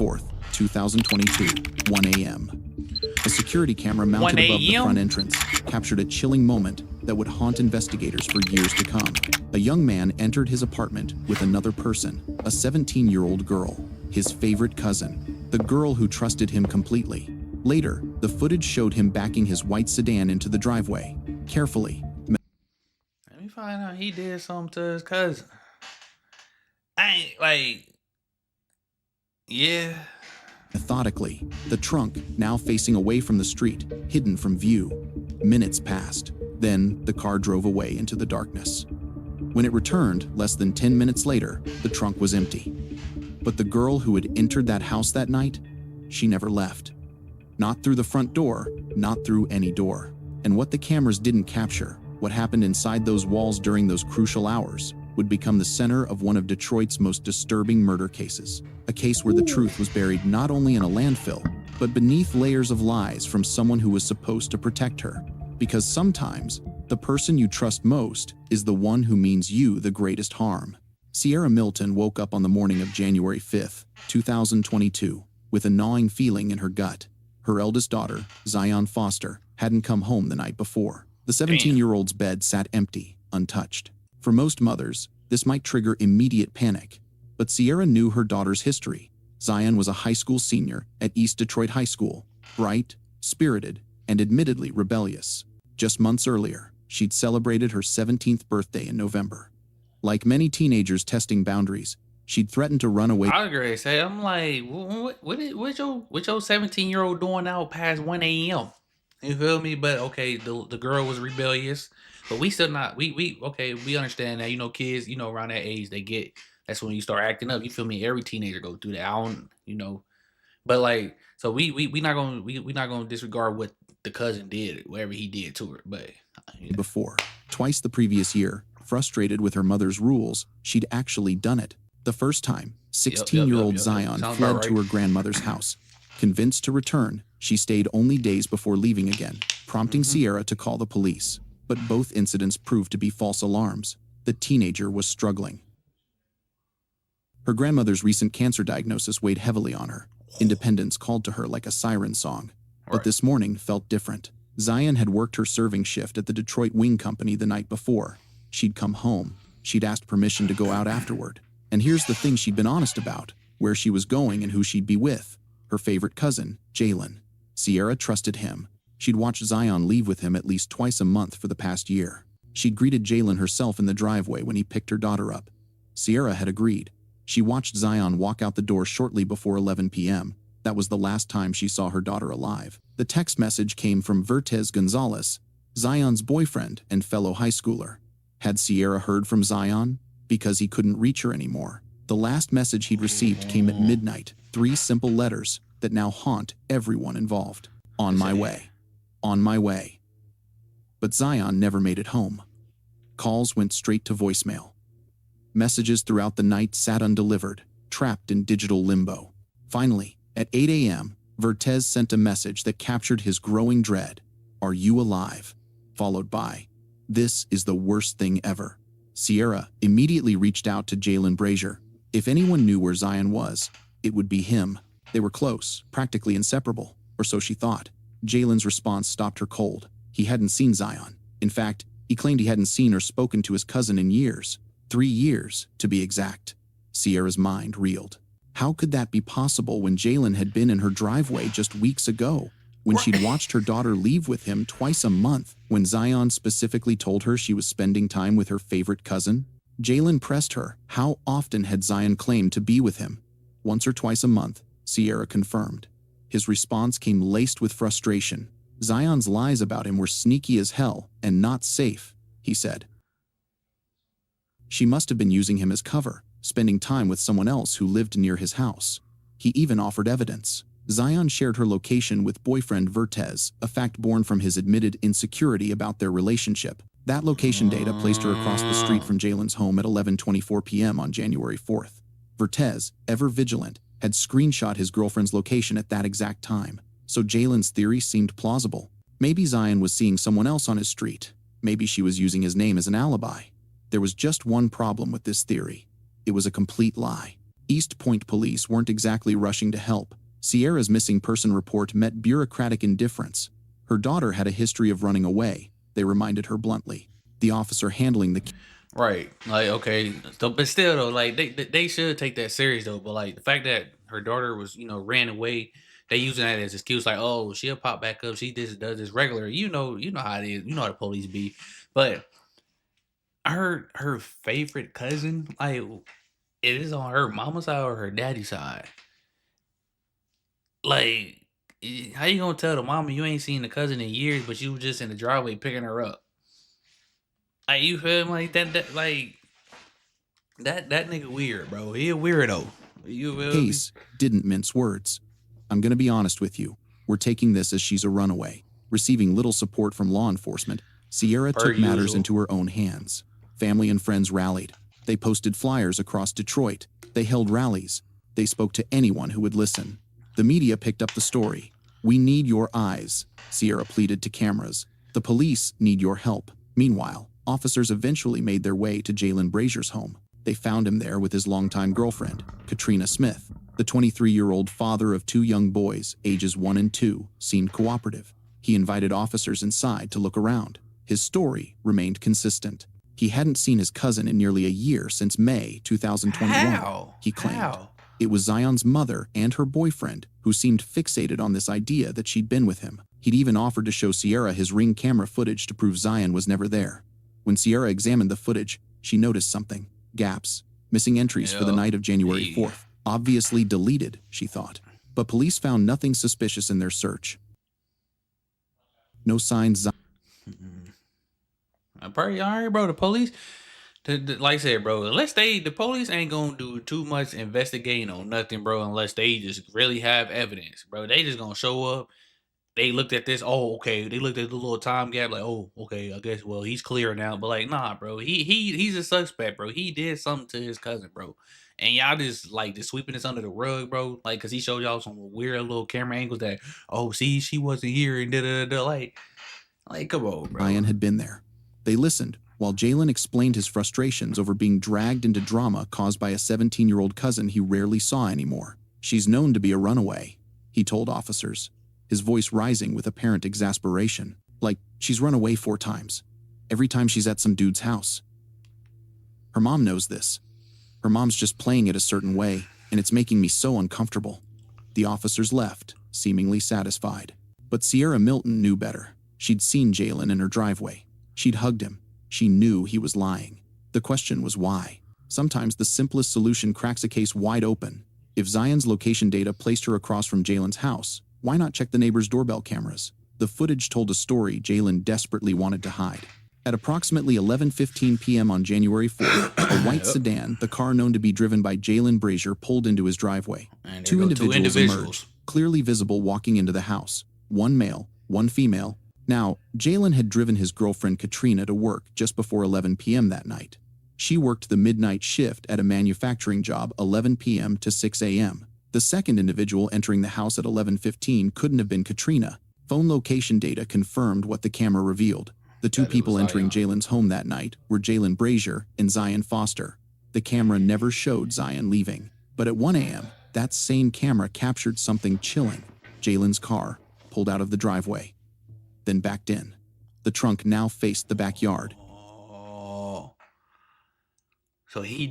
4th, 2022, 1 a.m. A security camera mounted above the front entrance captured a chilling moment that would haunt investigators for years to come. A young man entered his apartment with another person, a 17-year-old girl, his favorite cousin, the girl who trusted him completely. Later, the footage showed him backing his white sedan into the driveway, carefully. Let me find out he did something to his cousin. I ain't like, yeah. Methodically, the trunk, now facing away from the street, hidden from view. Minutes passed. Then, the car drove away into the darkness. When it returned, less than 10 minutes later, the trunk was empty. But the girl who had entered that house that night, she never left. Not through the front door, not through any door. And what the cameras didn't capture, what happened inside those walls during those crucial hours, would become the center of one of Detroit's most disturbing murder cases. A case where the truth was buried not only in a landfill, but beneath layers of lies from someone who was supposed to protect her. Because sometimes, the person you trust most is the one who means you the greatest harm. Sierra Milton woke up on the morning of January 5, 2022, with a gnawing feeling in her gut. Her eldest daughter, Zion Foster, hadn't come home the night before. The 17-year-old's bed sat empty, untouched. For most mothers, this might trigger immediate panic. But Sierra knew her daughter's history. Zion was a high school senior at East Detroit High School, bright, spirited, and admittedly rebellious. Just months earlier, she'd celebrated her 17th birthday in November. Like many teenagers testing boundaries, she'd threatened to run away. I agree. Say, I'm like, what your 17-year-old doing out past 1 a.m.? You feel me? But okay, the girl was rebellious, but we still not. We okay. We understand that. You know, kids. You know, around that age, that's when you start acting up. You feel me? Every teenager go through that. I don't. You know, but like, so we not gonna disregard what the cousin did, whatever he did to her. But yeah. Before, twice the previous year, frustrated with her mother's rules, she'd actually done it. The first time, 16-year-old Zion fled to her grandmother's house. Convinced to return, she stayed only days before leaving again, prompting Sierra to call the police. But both incidents proved to be false alarms. The teenager was struggling. Her grandmother's recent cancer diagnosis weighed heavily on her. Independence called to her like a siren song. But this morning felt different. Zion had worked her serving shift at the Detroit Wing Company the night before. She'd come home. She'd asked permission to go out afterward. And here's the thing she'd been honest about: where she was going and who she'd be with. Her favorite cousin, Jalen. Sierra trusted him. She'd watched Zion leave with him at least twice a month for the past year. She'd greeted Jalen herself in the driveway when he picked her daughter up. Sierra had agreed. She watched Zion walk out the door shortly before 11 p.m. That was the last time she saw her daughter alive. The text message came from Vertez Gonzalez, Zion's boyfriend and fellow high schooler. Had Sierra heard from Zion? Because he couldn't reach her anymore. The last message he'd received came at midnight. 3 simple letters that now haunt everyone involved. On my way. On my way. But Zion never made it home. Calls went straight to voicemail. Messages throughout the night sat undelivered, trapped in digital limbo. Finally, at 8 a.m., Vertez sent a message that captured his growing dread. Are you alive? Followed by, this is the worst thing ever. Sierra immediately reached out to Jalen Brazier. If anyone knew where Zion was, it would be him. They were close, practically inseparable, or so she thought. Jalen's response stopped her cold. He hadn't seen Zion. In fact, he claimed he hadn't seen or spoken to his cousin in years. 3 years, to be exact. Sierra's mind reeled. How could that be possible when Jalen had been in her driveway just weeks ago? When she'd watched her daughter leave with him twice a month? When Zion specifically told her she was spending time with her favorite cousin? Jalen pressed her. How often had Zion claimed to be with him? Once or twice a month, Sierra confirmed. His response came laced with frustration. Zion's lies about him were sneaky as hell and not safe, he said. She must have been using him as cover, spending time with someone else who lived near his house. He even offered evidence. Zion shared her location with boyfriend Vertez, a fact born from his admitted insecurity about their relationship. That location data placed her across the street from Jalen's home at 11:24 p.m. on January 4th. Vertez, ever vigilant, had screenshot his girlfriend's location at that exact time. So Jalen's theory seemed plausible. Maybe Zion was seeing someone else on his street. Maybe she was using his name as an alibi. There was just one problem with this theory. It was a complete lie. East Point police weren't exactly rushing to help. Sierra's missing person report met bureaucratic indifference. Her daughter had a history of running away, they reminded her bluntly. The officer handling the Right. Like, okay. So, but still though, like they should take that serious though. But like the fact that her daughter was, ran away, they using that as excuse, like, oh, she'll pop back up. She just does this regular. You know how it is. You know how the police be. But her favorite cousin, like, it is on her mama's side or her daddy's side. Like, how you gonna tell the mama you ain't seen the cousin in years, but you was just in the driveway picking her up? Like, you feel me? Like that like that nigga weird, bro. He a weirdo. You feel me? case didn't mince words. I'm gonna be honest with you. We're taking this as she's a runaway. Receiving little support from law enforcement, Sierra took matters into her own hands. Family and friends rallied. They posted flyers across Detroit. They held rallies. They spoke to anyone who would listen. The media picked up the story. We need your eyes, Sierra pleaded to cameras. The police need your help. Meanwhile, officers eventually made their way to Jalen Brazier's home. They found him there with his longtime girlfriend, Katrina Smith. The 23-year-old father of 2 young boys, ages 1 and 2, seemed cooperative. He invited officers inside to look around. His story remained consistent. He hadn't seen his cousin in nearly a year since May 2021, he claimed. How? It was Zion's mother and her boyfriend who seemed fixated on this idea that she'd been with him. He'd even offered to show Sierra his Ring camera footage to prove Zion was never there. When Sierra examined the footage, she noticed something. Gaps. Missing entries for the night of January 4th. Obviously deleted, she thought. But police found nothing suspicious in their search. No signs. All right, bro. The police, like I said, bro, the police ain't gonna do too much investigating on nothing, bro, unless they just really have evidence, bro. They just gonna show up. They looked at this. Oh, okay. They looked at the little time gap. Like, oh, okay. I guess. Well, he's clear now. But like, nah, bro. He's a suspect, bro. He did something to his cousin, bro. And y'all just sweeping this under the rug, bro. Like, cause he showed y'all some weird little camera angles that, oh, see, she wasn't here and da da da. Like, come on, bro. Zion had been there. They listened while Jalen explained his frustrations over being dragged into drama caused by a 17-year-old cousin he rarely saw anymore. She's known to be a runaway, he told officers, his voice rising with apparent exasperation. Like, she's run away 4 times. Every time she's at some dude's house. Her mom knows this. Her mom's just playing it a certain way, and it's making me so uncomfortable. The officers left, seemingly satisfied. But Sierra Milton knew better. She'd seen Jalen in her driveway. She'd hugged him. She knew he was lying. The question was why. Sometimes the simplest solution cracks a case wide open. If Zion's location data placed her across from Jalen's house, why not check the neighbor's doorbell cameras? The footage told a story Jalen desperately wanted to hide. At approximately 11:15 p.m. on January 4th, a white sedan, the car known to be driven by Jalen Brazier, pulled into his driveway. Two individuals emerged, clearly visible walking into the house. One male, one female. Now, Jalen had driven his girlfriend Katrina to work just before 11 p.m. that night. She worked the midnight shift at a manufacturing job 11 p.m. to 6 a.m. The second individual entering the house at 11:15 couldn't have been Katrina. Phone location data confirmed what the camera revealed. The 2 people entering Jalen's home that night were Jalen Brazier and Zion Foster. The camera never showed Zion leaving. But at 1 a.m., that same camera captured something chilling. Jalen's car pulled out of the driveway, then backed in. The trunk now faced the backyard. Oh. So he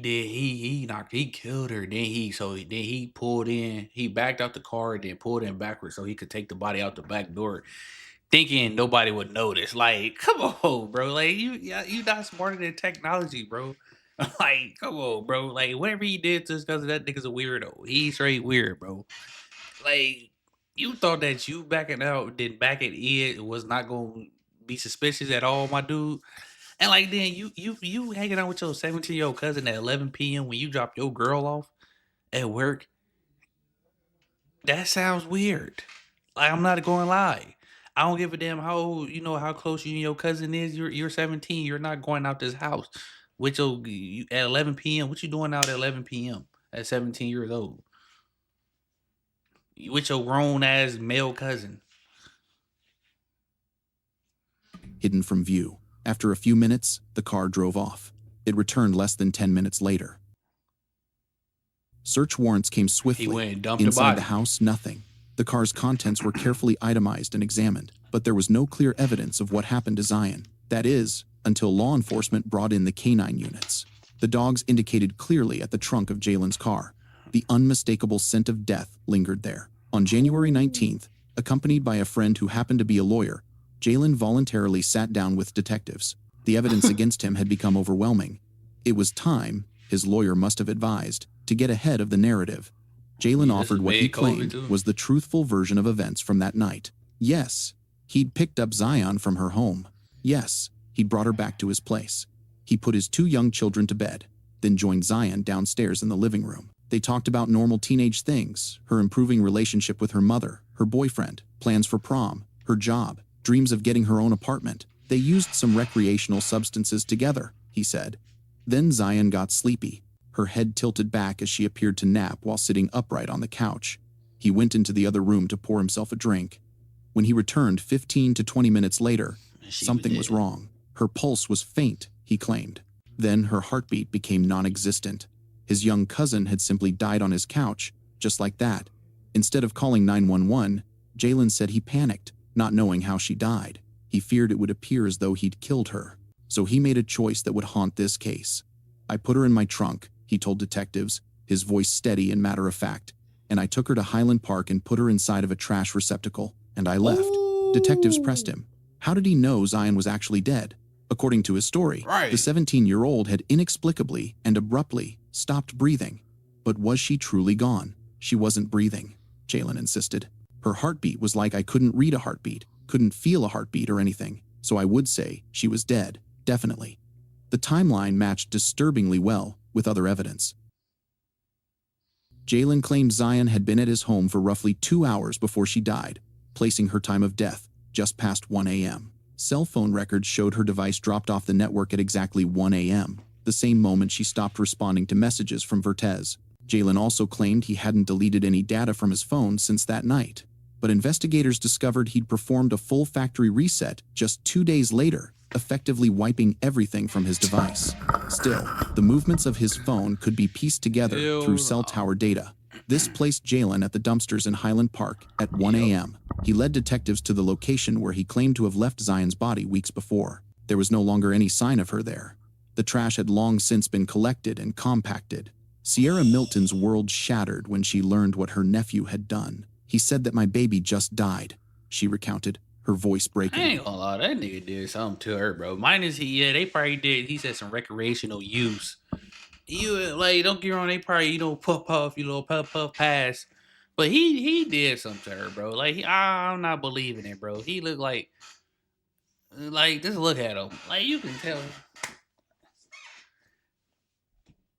killed her. Then he pulled in, he backed out the car, then pulled in backwards so he could take the body out the back door, thinking nobody would notice. Like, come on, bro. Like, you not smarter than technology, bro. Like, come on, bro. Like, whatever he did to his cousin, that nigga's a weirdo. He's straight weird, bro. Like, you thought that you backing out, then backing in was not gonna be suspicious at all, my dude. And like, then you hanging out with your 17-year-old cousin at 11 p.m. when you drop your girl off at work. That sounds weird. Like, I'm not going to lie. I don't give a damn how close you and your cousin is. You're 17. You're not going out this house with at 11 p.m. What you doing out at 11 p.m. at 17 years old with your grown ass male cousin? Hidden from view. After a few minutes, the car drove off. It returned less than 10 minutes later. Search warrants came swiftly. He went and dumped Inside the the body. house, nothing. The car's contents were carefully itemized and examined, but there was no clear evidence of what happened to Zion. That is, until law enforcement brought in the canine units. The dogs indicated clearly at the trunk of Jalen's car. The unmistakable scent of death lingered there. On January 19th, accompanied by a friend who happened to be a lawyer, Jalen voluntarily sat down with detectives. The evidence against him had become overwhelming. It was time, his lawyer must have advised, to get ahead of the narrative. Jalen offered what he claimed was the truthful version of events from that night. Yes, he'd picked up Zion from her home. Yes, he'd brought her back to his place. He put his 2 young children to bed, then joined Zion downstairs in the living room. They talked about normal teenage things, her improving relationship with her mother, her boyfriend, plans for prom, her job, dreams of getting her own apartment. They used some recreational substances together, he said. Then Zion got sleepy. Her head tilted back as she appeared to nap while sitting upright on the couch. He went into the other room to pour himself a drink. When he returned 15 to 20 minutes later, something was wrong. Her pulse was faint, he claimed. Then her heartbeat became non-existent. His young cousin had simply died on his couch, just like that. Instead of calling 911, Jalen said he panicked, not knowing how she died. He feared it would appear as though he'd killed her. So he made a choice that would haunt this case. I put her in my trunk, he told detectives, his voice steady and matter-of-fact, and I took her to Highland Park and put her inside of a trash receptacle, and I left. Detectives pressed him. How did he know Zion was actually dead? According to his story, the 17-year-old had inexplicably and abruptly stopped breathing. But was she truly gone? She wasn't breathing, Jalen insisted. Her heartbeat was like I couldn't read a heartbeat, couldn't feel a heartbeat or anything, so I would say she was dead, definitely. The timeline matched disturbingly well with other evidence. Jalen claimed Zion had been at his home for roughly 2 hours before she died, placing her time of death just past 1 a.m. Cell phone records showed her device dropped off the network at exactly 1 a.m., the same moment she stopped responding to messages from Vertez. Jalen also claimed he hadn't deleted any data from his phone since that night, but investigators discovered he'd performed a full factory reset just 2 days later, effectively wiping everything from his device. Still, the movements of his phone could be pieced together through cell tower data. This placed Jalen at the dumpsters in Highland Park at 1 a.m. He led detectives to the location where he claimed to have left Zion's body weeks before. There was no longer any sign of her there. The trash had long since been collected and compacted. Sierra Milton's world shattered when she learned what her nephew had done. He said that my baby just died, she recounted, her voice breaking. I ain't gonna lie, that nigga did something to her, bro. Minus they probably did. He said some recreational use. You like, don't get me wrong, they probably puff pass, but he did something to her, bro. Like I'm not believing it, bro. He looked like just look at him, like you can tell.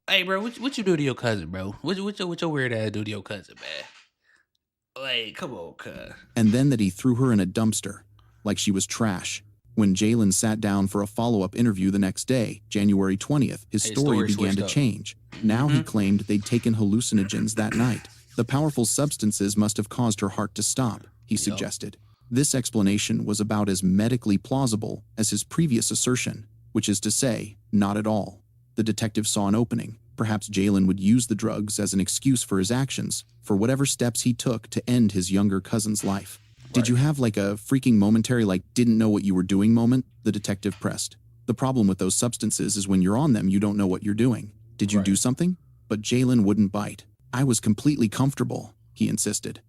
Hey, bro, what you do to your cousin, bro? What your weird ass do to your cousin, man? Like, come on, cuz. And then that he threw her in a dumpster, like she was trash. When Jalen sat down for a follow-up interview the next day, January 20th, his story began to change. Now he claimed they'd taken hallucinogens that night. The powerful substances must have caused her heart to stop, he suggested. This explanation was about as medically plausible as his previous assertion, which is to say, not at all. The detective saw an opening. Perhaps Jalen would use the drugs as an excuse for his actions, for whatever steps he took to end his younger cousin's life. Did you have like a freaking momentary didn't know what you were doing moment? The detective pressed. The problem with those substances is when you're on them, you don't know what you're doing. Did you do something? But Jalen wouldn't bite. I was completely comfortable, he insisted.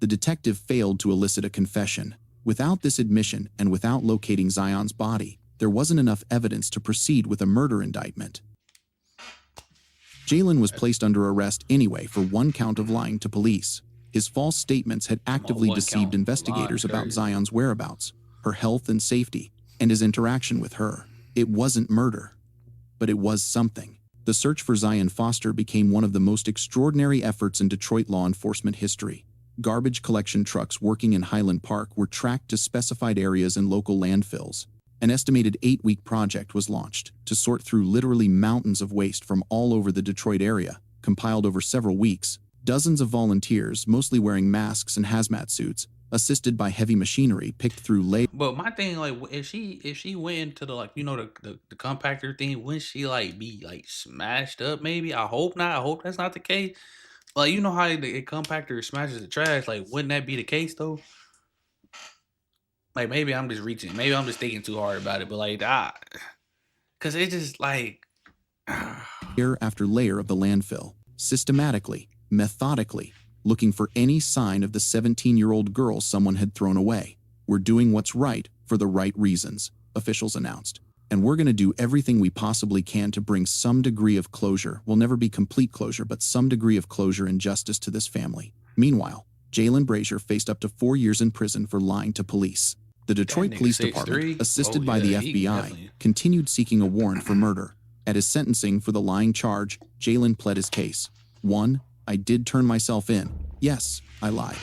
The detective failed to elicit a confession. Without this admission and without locating Zion's body, there wasn't enough evidence to proceed with a murder indictment. Jalen was placed under arrest anyway for 1 count of lying to police. His false statements had actively deceived investigators about Zion's whereabouts, her health and safety, and his interaction with her. It wasn't murder, but it was something. The search for Zion Foster became one of the most extraordinary efforts in Detroit law enforcement history. Garbage collection trucks working in Highland Park were tracked to specified areas in local landfills. An estimated 8-week project was launched to sort through literally mountains of waste from all over the Detroit area, compiled over several weeks. Dozens of volunteers, mostly wearing masks and hazmat suits, assisted by heavy machinery picked through layers. But my thing, like, if she went into the, like, you know, the compactor thing, wouldn't she like be like smashed up? Maybe. I hope not. I hope that's not the case. Like, you know how the compactor smashes the trash. Like, wouldn't that be the case though? Like, maybe I'm just reaching. Maybe I'm just thinking too hard about it. But like, cause it's just like layer after layer of the landfill, systematically, methodically, looking for any sign of the 17-year-old girl someone had thrown away. We're doing what's right for the right reasons, officials announced. And we're going to do everything we possibly can to bring some degree of closure. Will never be complete closure, but some degree of closure and justice to this family. Meanwhile, Jalen Brazier faced up to 4 years in prison for lying to police. The Detroit Police Department, assisted by the FBI, continued seeking a warrant for murder. At his sentencing for the lying charge, Jalen pled his case. 1. I did turn myself in. Yes, I lied.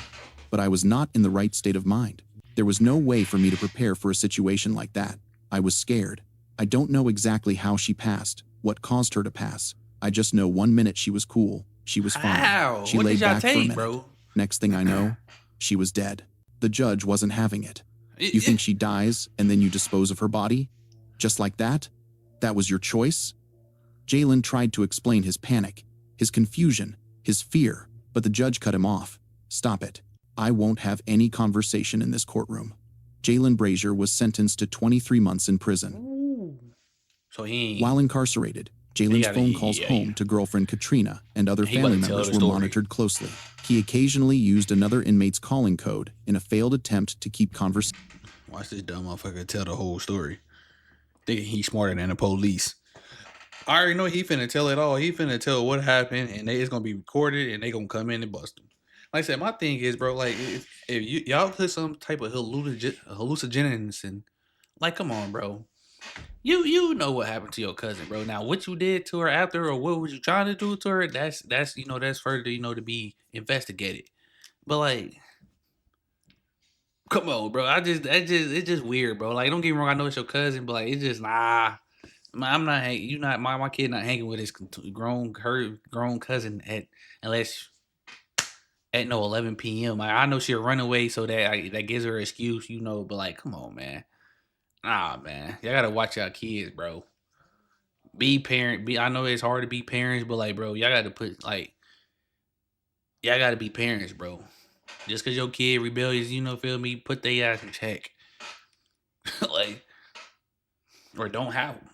But I was not in the right state of mind. There was no way for me to prepare for a situation like that. I was scared. I don't know exactly how she passed, what caused her to pass. I just know 1 minute she was cool. She was fine. How? She what laid did y'all back for a take, minute. bro? Next thing I know, she was dead. The judge wasn't having it. You think she dies and then you dispose of her body? Just like that? That was your choice? Jalen tried to explain his panic, his confusion, his fear, but the judge cut him off. Stop it. I won't have any conversation in this courtroom. Jalen Brazier was sentenced to 23 months in prison. Ooh. So While incarcerated, Jalen's phone calls home to girlfriend Katrina and other family members were monitored closely. He occasionally used another inmate's calling code in a failed attempt to keep conversation. Watch this dumb motherfucker tell the whole story. Thinking he's smarter than the police. I already know he finna tell it all. He finna tell what happened, and it's gonna be recorded, and they gonna come in and bust him. Like I said, my thing is, bro, like, if y'all put some type of hallucinogens and, like, come on, bro. You know what happened to your cousin, bro. Now, what you did to her after, or what was you trying to do to her? That's that's further, to be investigated. But like, come on, bro. It's just weird, bro. Like, don't get me wrong. I know it's your cousin, but like, it's just nah. I'm not. You not my kid not hanging with his grown cousin unless at 11 p.m. Like, I know she'll run away, so that gives her an excuse, But like, come on, man. Nah, man. Y'all gotta watch y'all kids, bro. Be parent. I know it's hard to be parents, but like, bro, y'all gotta y'all gotta be parents, bro. Just cause your kid rebellious, feel me? Put their ass in check. Like, or don't have them.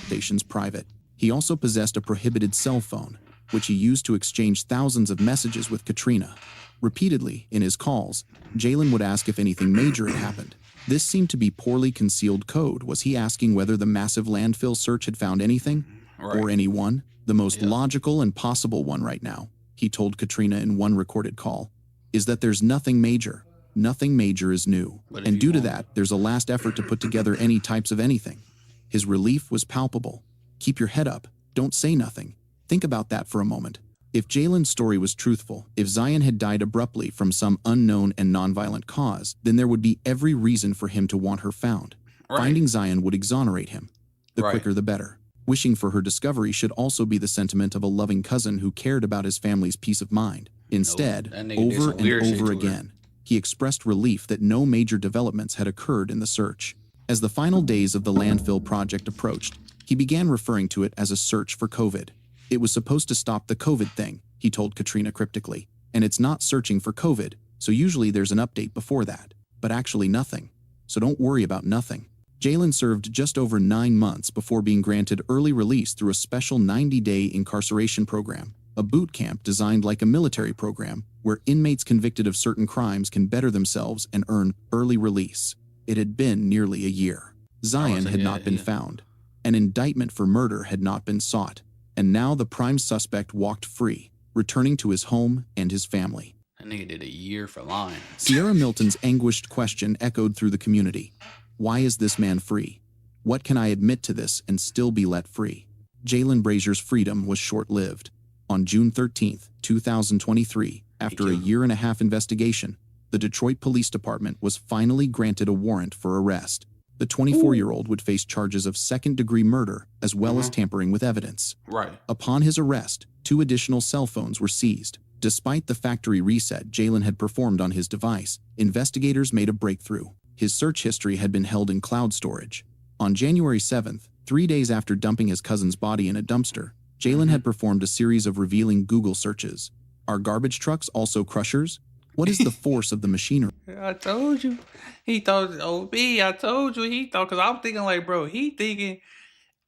Stations private. He also possessed a prohibited cell phone, which he used to exchange thousands of messages with Katrina. Repeatedly, in his calls, Jalen would ask if anything major had happened. This seemed to be poorly concealed code. Was he asking whether the massive landfill search had found anything? Right. Or anyone? The most logical and possible one right now, he told Katrina in one recorded call, is that there's nothing major. Nothing major is new. And due to that, there's a last effort to put together any types of anything. His relief was palpable. Keep your head up. Don't say nothing. Think about that for a moment. If Jalen's story was truthful, if Zion had died abruptly from some unknown and nonviolent cause, then there would be every reason for him to want her found. Right. Finding Zion would exonerate him. The quicker the better. Wishing for her discovery should also be the sentiment of a loving cousin who cared about his family's peace of mind. Instead, over and over again, he expressed relief that no major developments had occurred in the search. As the final days of the landfill project approached, he began referring to it as a search for COVID. It was supposed to stop the COVID thing, he told Katrina cryptically. And it's not searching for COVID, so usually there's an update before that. But actually nothing. So don't worry about nothing. Jalen served just over 9 months before being granted early release through a special 90-day incarceration program, a boot camp designed like a military program where inmates convicted of certain crimes can better themselves and earn early release. It had been nearly a year. Zion had not been found. An indictment for murder had not been sought. And now the prime suspect walked free, returning to his home and his family. That nigga did a year for lying. Sierra Milton's anguished question echoed through the community. Why is this man free? What can I admit to this and still be let free? Jalen Brazier's freedom was short-lived. On June 13, 2023, after a year-and-a-half investigation, the Detroit Police Department was finally granted a warrant for arrest. The 24-year-old would face charges of second-degree murder as well as tampering with evidence. Right. Upon his arrest, 2 additional cell phones were seized. Despite the factory reset Jalen had performed on his device, investigators made a breakthrough. His search history had been held in cloud storage. On January 7th, 3 days after dumping his cousin's body in a dumpster, Jalen had performed a series of revealing Google searches. Are garbage trucks also crushers? What is the force of the machinery? I told you. He thought, I told you he thought, because I'm thinking like, bro, he thinking,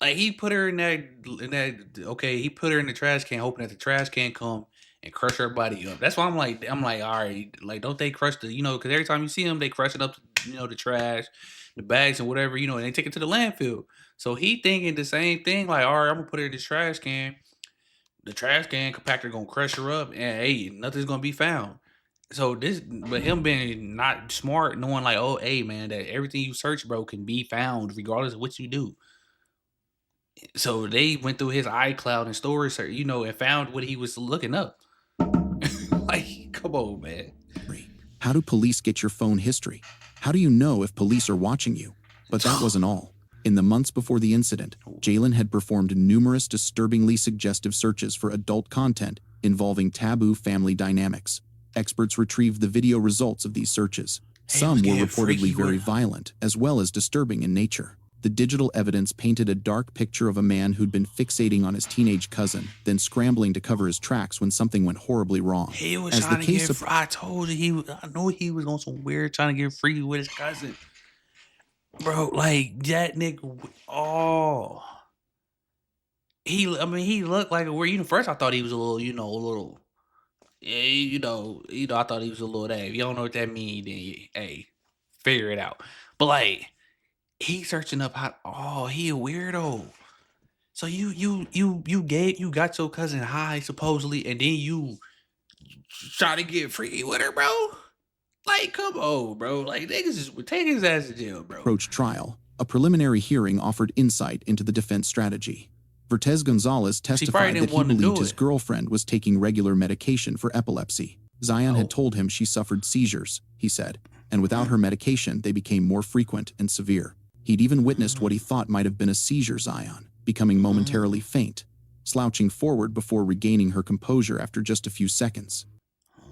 like, he put her in that, okay, he put her in the trash can, hoping that the trash can come and crush her body up. That's why I'm like, all right, like, don't they crush the, because every time you see them, they crush it up, the trash, the bags and whatever, and they take it to the landfill. So he thinking the same thing, like, all right, I'm gonna put her in this trash can. The trash can compactor gonna crush her up, and hey, nothing's gonna be found. So but him being not smart, knowing like, oh, hey man, that everything you search, bro, can be found regardless of what you do. So they went through his iCloud and storage, and found what he was looking up. Like, come on, man. How do police get your phone history? How do you know if police are watching you? But that wasn't all. In the months before the incident, Jalen had performed numerous disturbingly suggestive searches for adult content involving taboo family dynamics. Experts retrieved the video results of these searches. Some were reportedly very violent, as well as disturbing in nature. The digital evidence painted a dark picture of a man who'd been fixating on his teenage cousin, then scrambling to cover his tracks when something went horribly wrong. He was trying to get I told you, I know he was on some weird trying to get free with his cousin. Bro, like, that nigga, he looked like a weird, first I thought he was a little, yeah, I thought he was a little If you don't know what that means, then hey, figure it out. But like, he searching up he a weirdo. So you got your cousin high supposedly, and then you try to get free with her, bro. Like, come on, bro. Like, niggas just take his ass to jail, bro. Approach trial. A preliminary hearing offered insight into the defense strategy. Vertez Gonzalez testified that he believed his girlfriend was taking regular medication for epilepsy. Zion had told him she suffered seizures, he said, and without her medication, they became more frequent and severe. He'd even witnessed what he thought might have been a seizure Zion, becoming momentarily faint, slouching forward before regaining her composure after just a few seconds.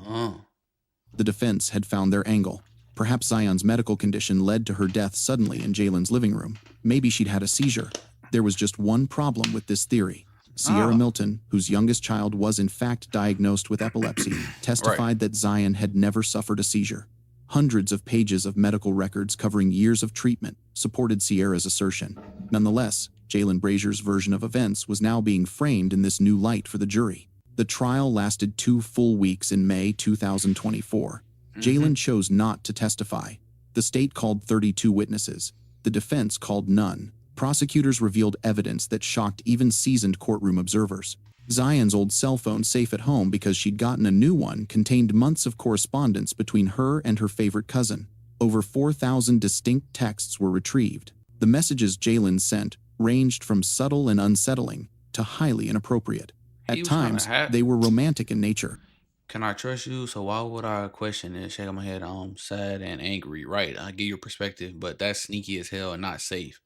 The defense had found their angle. Perhaps Zion's medical condition led to her death suddenly in Jalen's living room. Maybe she'd had a seizure. There was just one problem with this theory. Sierra Milton, whose youngest child was in fact diagnosed with epilepsy, testified that Zion had never suffered a seizure. Hundreds of pages of medical records covering years of treatment supported Sierra's assertion. Nonetheless, Jalen Brazier's version of events was now being framed in this new light for the jury. The trial lasted 2 full weeks in May 2024. Jalen chose not to testify. The state called 32 witnesses. The defense called none. Prosecutors revealed evidence that shocked even seasoned courtroom observers. Zion's old cell phone safe at home because she'd gotten a new one contained months of correspondence between her and her favorite cousin. Over 4,000 distinct texts were retrieved. The messages Jalen sent ranged from subtle and unsettling to highly inappropriate. At times, they were romantic in nature. Can I trust you? So why would I question and shake my head? Sad and angry, right? I get your perspective, but that's sneaky as hell and not safe.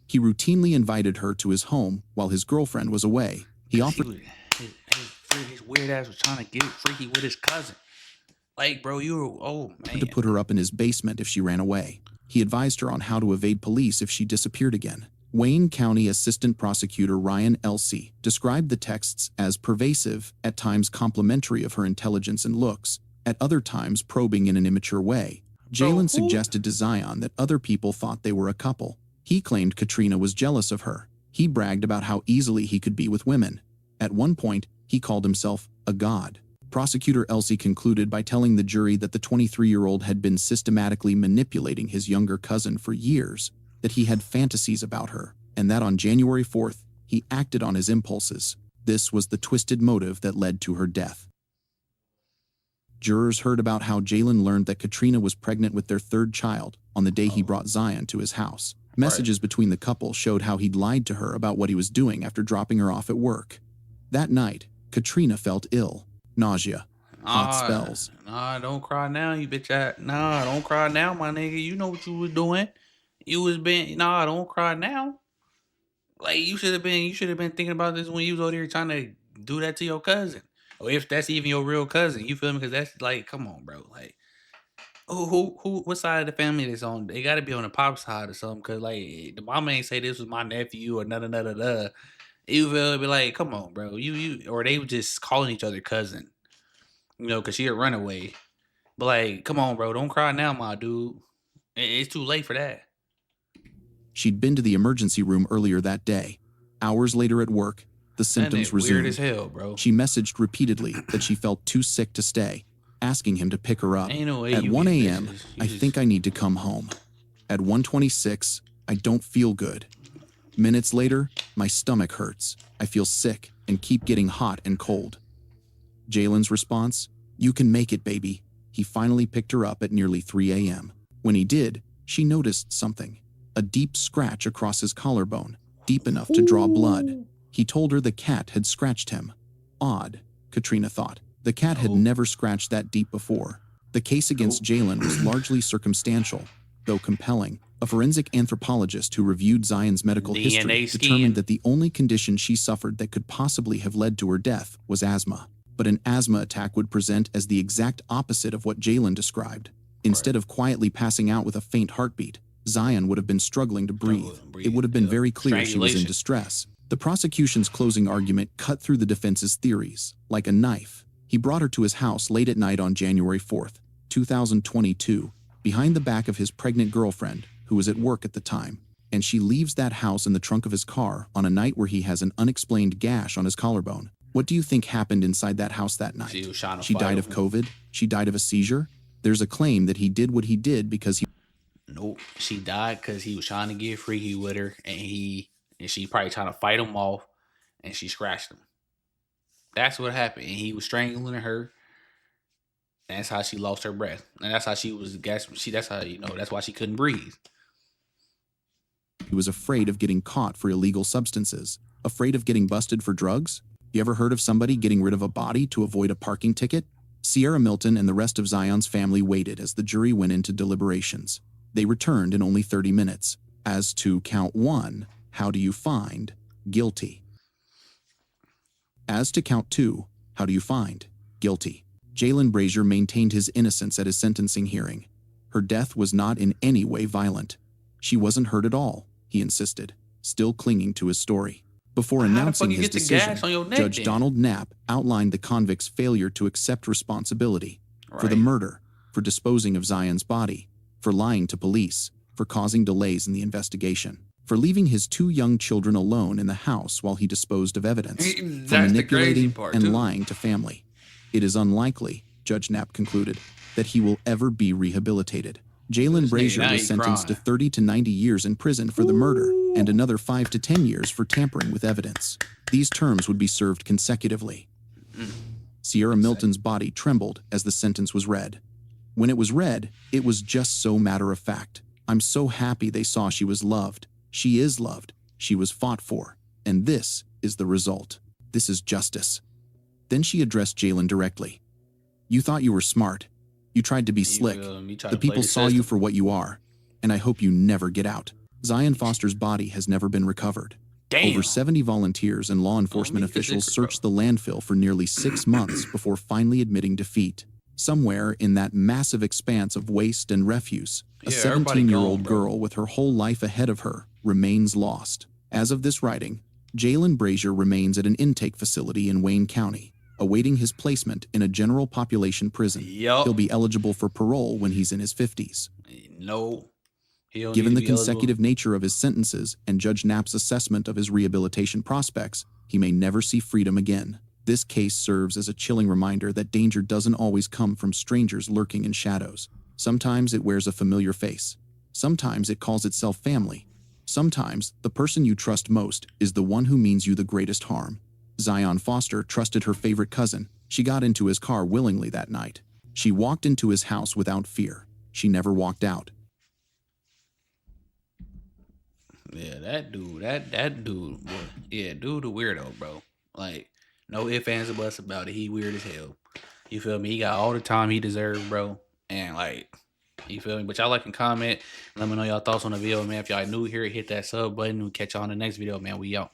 He routinely invited her to his home while his girlfriend was away. He offered his weird ass was trying to get freaky with his cousin. Like, bro, to put her up in his basement if she ran away. He advised her on how to evade police if she disappeared again. Wayne County Assistant Prosecutor Ryan Elsey described the texts as pervasive, at times complimentary of her intelligence and looks, at other times probing in an immature way. Jalen suggested to Zion that other people thought they were a couple. He claimed Katrina was jealous of her. He bragged about how easily he could be with women. At one point, he called himself a god. Prosecutor Elsey concluded by telling the jury that the 23-year-old had been systematically manipulating his younger cousin for years, that he had fantasies about her, and that on January 4th, he acted on his impulses. This was the twisted motive that led to her death. Jurors heard about how Jalen learned that Katrina was pregnant with their third child on the day he brought Zion to his house. Messages between the couple showed how he'd lied to her about what he was doing after dropping her off at work. That night, Katrina felt ill, nausea, hot spells. Nah, don't cry now, you bitch ass. Nah, don't cry now, my nigga. You know what you was doing. You was been nah, don't cry now. Like you should have been thinking about this when you was over there trying to do that to your cousin. Or if that's even your real cousin, you feel me? Because that's like, come on, bro. Like, what side of the family is on? They got to be on the pop side or something. Because like, the mama ain't say this was my nephew or none. You feel me? Like, come on, bro. Or they were just calling each other cousin. You know, because she a runaway. But like, come on, bro. Don't cry now, my dude. It's too late for that. She'd been to the emergency room earlier that day. Hours later at work, the symptoms resumed. Weird as hell, bro. She messaged repeatedly that she felt too sick to stay, asking him to pick her up. Ain't no way At 1 a.m., I think I need to come home. At 1:26, I don't feel good. Minutes later, my stomach hurts. I feel sick and keep getting hot and cold. Jalen's response? You can make it, baby. He finally picked her up at nearly 3 a.m. When he did, she noticed something. A deep scratch across his collarbone, deep enough to draw blood. He told her the cat had scratched him. Odd, Katrina thought. The cat had never scratched that deep before. The case against Jalen was largely circumstantial, though compelling. A forensic anthropologist who reviewed Zion's medical history determined that the only condition she suffered that could possibly have led to her death was asthma. But an asthma attack would present as the exact opposite of what Jalen described. Instead of quietly passing out with a faint heartbeat, Zion would have been struggling to breathe. It would have been very clear she was in distress. The prosecution's closing argument cut through the defense's theories. Like a knife, he brought her to his house late at night on January 4th, 2022, behind the back of his pregnant girlfriend, who was at work at the time. And she leaves that house in the trunk of his car on a night where he has an unexplained gash on his collarbone. What do you think happened inside that house that night? She died of COVID? She died of a seizure? There's a claim that he did what he did because he... Nope. She died because he was trying to get freaky with her, and she probably trying to fight him off, and she scratched him. That's what happened. And he was strangling her. That's how she lost her breath. And that's how she was gasping. That's how, that's why she couldn't breathe. He was afraid of getting caught for illegal substances. Afraid of getting busted for drugs? You ever heard of somebody getting rid of a body to avoid a parking ticket? Sierra Milton and the rest of Zion's family waited as the jury went into deliberations. They returned in only 30 minutes. As to count 1, how do you find guilty? As to count 2, how do you find guilty? Jalen Brazier maintained his innocence at his sentencing hearing. Her death was not in any way violent. She wasn't hurt at all, he insisted, still clinging to his story. Before announcing his decision, Judge Donald Knapp outlined the convict's failure to accept responsibility for the murder, for disposing of Zion's body, for lying to police, for causing delays in the investigation, for leaving his 2 young children alone in the house while he disposed of evidence, for manipulating and lying to family. It is unlikely, Judge Knapp concluded, that he will ever be rehabilitated. Jalen Brazier was sentenced to 30 to 90 years in prison for the murder and another 5 to 10 years for tampering with evidence. These terms would be served consecutively. Sierra Milton's body trembled as the sentence was read. When it was read, it was just so matter-of-fact. I'm so happy they saw she was loved. She is loved. She was fought for. And this is the result. This is justice. Then she addressed Jalen directly. You thought you were smart. You tried to be slick. The people saw you for what you are. And I hope you never get out. Zion Foster's body has never been recovered. Over 70 volunteers and law enforcement officials searched the landfill for nearly 6 months before finally admitting defeat. Somewhere in that massive expanse of waste and refuse, a 17-year-old girl with her whole life ahead of her remains lost. As of this writing, Jalen Brazier remains at an intake facility in Wayne County, awaiting his placement in a general population prison. He'll be eligible for parole when he's in his 50s. Given the consecutive nature of his sentences and Judge Knapp's assessment of his rehabilitation prospects, he may never see freedom again. This case serves as a chilling reminder that danger doesn't always come from strangers lurking in shadows. Sometimes it wears a familiar face. Sometimes it calls itself family. Sometimes the person you trust most is the one who means you the greatest harm. Zion Foster trusted her favorite cousin. She got into his car willingly that night. She walked into his house without fear. She never walked out. Yeah, that dude, boy. Yeah, dude, a weirdo, bro. Like, no ifs, ands, or buts about it. He weird as hell. You feel me? He got all the time he deserved, bro. And like, You feel me? But y'all like and comment. Let me know y'all thoughts on the video, man. If y'all new here, hit that sub button. We'll catch y'all on the next video, man. We out.